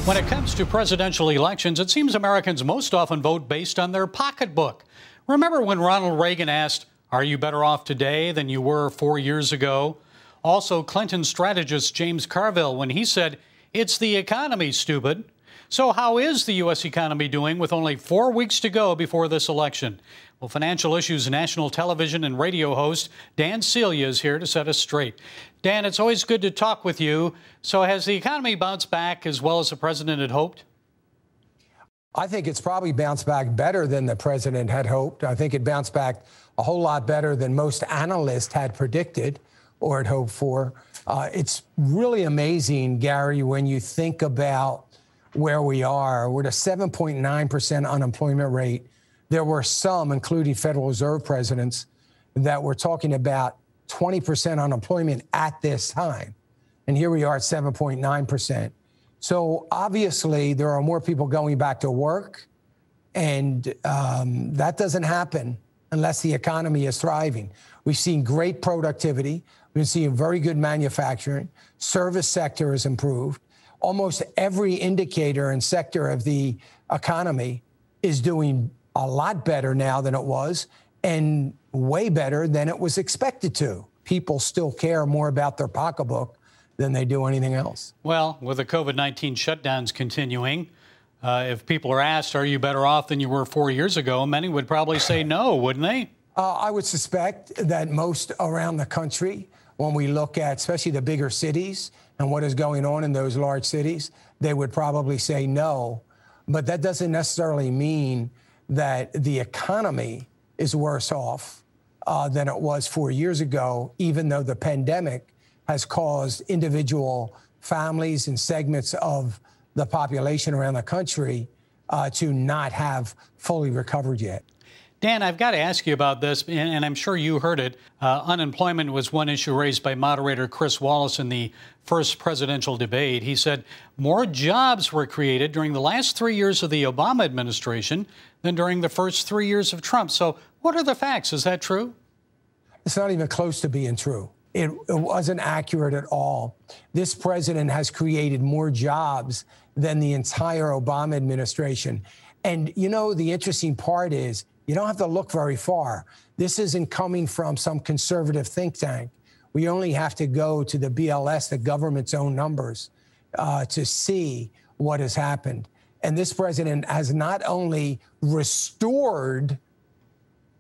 When it comes to presidential elections, it seems Americans most often vote based on their pocketbook. Remember when Ronald Reagan asked, "Are you better off today than you were 4 years ago?" Also, Clinton strategist James Carville when he said, "It's the economy, stupid." So how is the U.S. economy doing with only 4 weeks to go before this election? Well, Financial Issues national television and radio host Dan Celia is here to set us straight. Dan, it's always good to talk with you. So has the economy bounced back as well as the president had hoped? I think it's probably bounced back better than the president had hoped. I think it bounced back a whole lot better than most analysts had predicted or had hoped for. It's really amazing, Gary, when you think about where we are. We're at a 7.9% unemployment rate. There were some, including Federal Reserve presidents, that were talking about 20% unemployment at this time. And here we are at 7.9%. So obviously, there are more people going back to work. And that doesn't happen unless the economy is thriving. We've seen great productivity. We've seen very good manufacturing. Service sector has improved. Almost every indicator and sector of the economy is doing a lot better now than it was, and way better than it was expected to. People still care more about their pocketbook than they do anything else. Well, with the COVID-19 shutdowns continuing, if people are asked, are you better off than you were 4 years ago, many would probably say no, wouldn't they? I would suspect that most around the country, when we look at especially the bigger cities and what is going on in those large cities, they would probably say no. But that doesn't necessarily mean that the economy is worse off than it was 4 years ago, even though the pandemic has caused individual families and segments of the population around the country to not have fully recovered yet. Dan, I've got to ask you about this, and I'm sure you heard it. Unemployment was one issue raised by moderator Chris Wallace in the first presidential debate. He said more jobs were created during the last 3 years of the Obama administration than during the first 3 years of Trump. So what are the facts? Is that true? It's not even close to being true. It wasn't accurate at all. This president has created more jobs than the entire Obama administration. And, you know, the interesting part is you don't have to look very far. This isn't coming from some conservative think tank. We only have to go to the BLS, the government's own numbers, to see what has happened. And this president has not only restored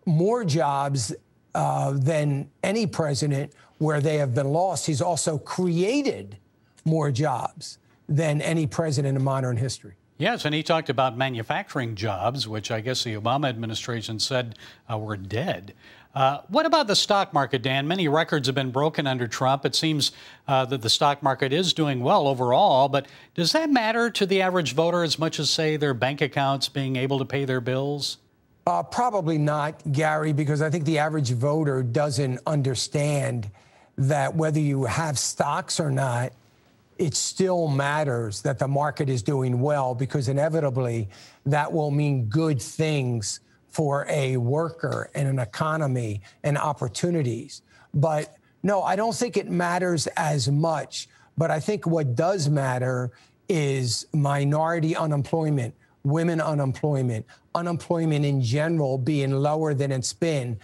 more jobs than any president where they have been lost, he's also created more jobs than any president in modern history. Yes, and he talked about manufacturing jobs, which I guess the Obama administration said were dead. What about the stock market, Dan? Many records have been broken under Trump. It seems that the stock market is doing well overall, but does that matter to the average voter as much as, say, their bank accounts being able to pay their bills? Probably not, Gary, because I think the average voter doesn't understand that whether you have stocks or not, it still matters that the market is doing well, because inevitably that will mean good things for a worker and an economy and opportunities. But no, I don't think it matters as much. But I think what does matter is minority unemployment, women unemployment, unemployment in general being lower than it's been,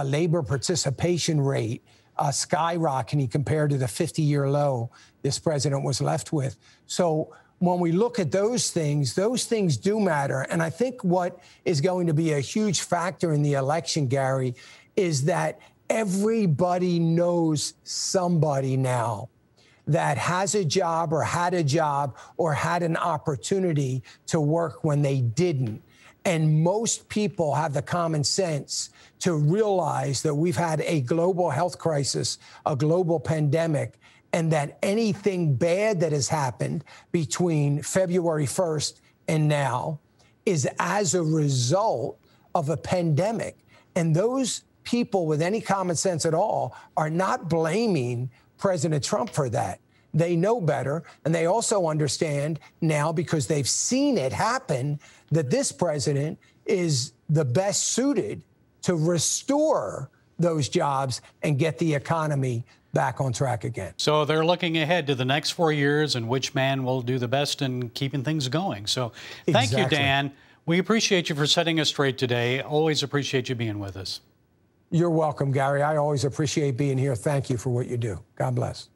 labor participation rate skyrocketing compared to the 50-year low this president was left with. So when we look at those things do matter. And I think what is going to be a huge factor in the election, Gary, is that everybody knows somebody now that has a job or had a job or had an opportunity to work when they didn't. And most people have the common sense to realize that we've had a global health crisis, a global pandemic, and that anything bad that has happened between February 1st and now is as a result of a pandemic. And those people with any common sense at all are not blaming President Trump for that. They know better, and they also understand now, because they've seen it happen, that this president is the best suited to restore those jobs and get the economy back on track again. So they're looking ahead to the next 4 years and which man will do the best in keeping things going. So thank you, Dan. We appreciate you for setting us straight today. Always appreciate you being with us. You're welcome, Gary. I always appreciate being here. Thank you for what you do. God bless.